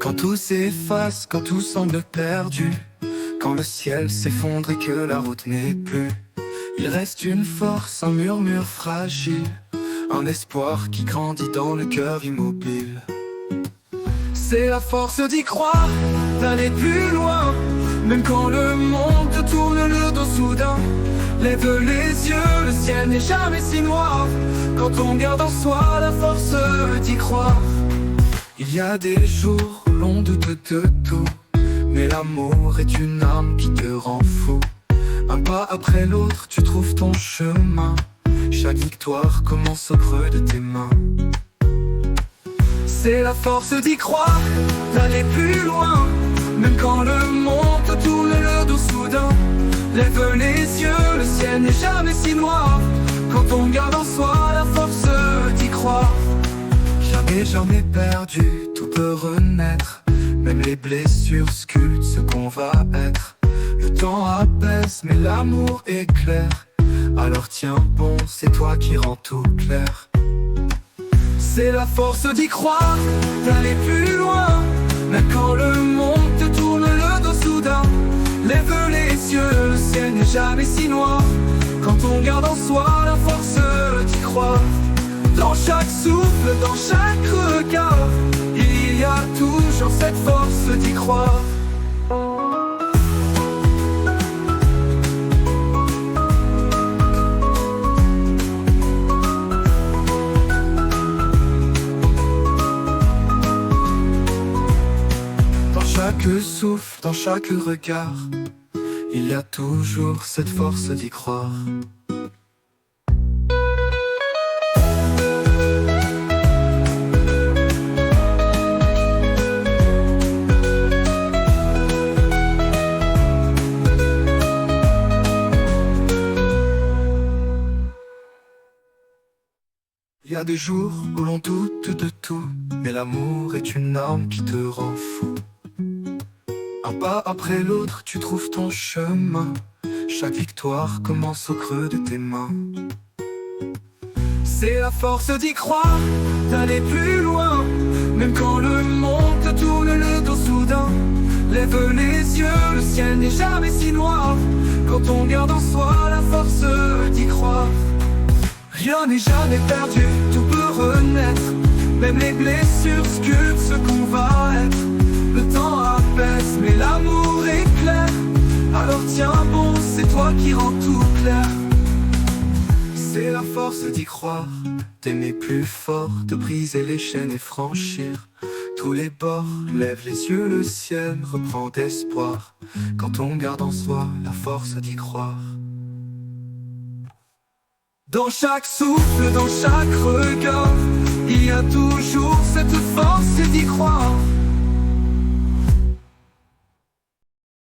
Quand tout s'efface, quand tout semble perdu, quand le ciel s'effondre et que la route n'est plus, il reste une force, un murmure fragile, un espoir qui grandit dans le cœur immobile. C'est la force d'y croire, d'aller plus loin, même quand le monde te tourne le dos soudain. Lève les yeux, le ciel n'est jamais si noir, quand on garde en soi la force d'y croire. Il y a des jours où l'on doute de tout, mais l'amour est une arme qui te rend fou. Un pas après l'autre, tu trouves ton chemin. Chaque victoire commence au creux de tes mains. C'est la force d'y croire, d'aller plus loin, même quand le monde te tourne le dos soudain. Lève les yeux, le ciel n'est jamais si noir, quand on garde en soi la force d'y croire. Jamais, jamais perdu, tout peut renaître, même les blessures sculptent ce qu'on va être. Le temps apaise, mais l'amour est clair, alors tiens bon, c'est toi qui rends tout clair. C'est la force d'y croire, d'aller plus loin, même quand le monde te tourne le dos soudain. Lève les yeux, le ciel n'est jamais si noir, quand on garde en soi la force d'y croire. Dans chaque souffle, dans chaque regard, il y a toujours cette force d'y croire. Dans chaque souffle, dans chaque regard, il y a toujours cette force d'y croire. Il y a des jours où l'on doute de tout, mais l'amour est une arme qui te rend fou. Un pas après l'autre, tu trouves ton chemin. Chaque victoire commence au creux de tes mains. C'est la force d'y croire, d'aller plus loin, même quand le monde te tourne le dos soudain. Lève les yeux, le ciel n'est jamais si noir, quand on garde en soi la force d'y croire. Rien n'est jamais perdu, tout peut renaître, même les blessures sculptent ce qu'on va être. Le temps apaise, mais l'amour est clair, alors tiens bon, c'est toi qui rends tout clair. C'est la force d'y croire, d'aimer plus fort, de briser les chaînes et franchir tous les bords. Lève les yeux, le ciel reprend d'espoir, quand on garde en soi la force d'y croire. Dans chaque souffle, dans chaque regard, il y a toujours cette force d'y croire.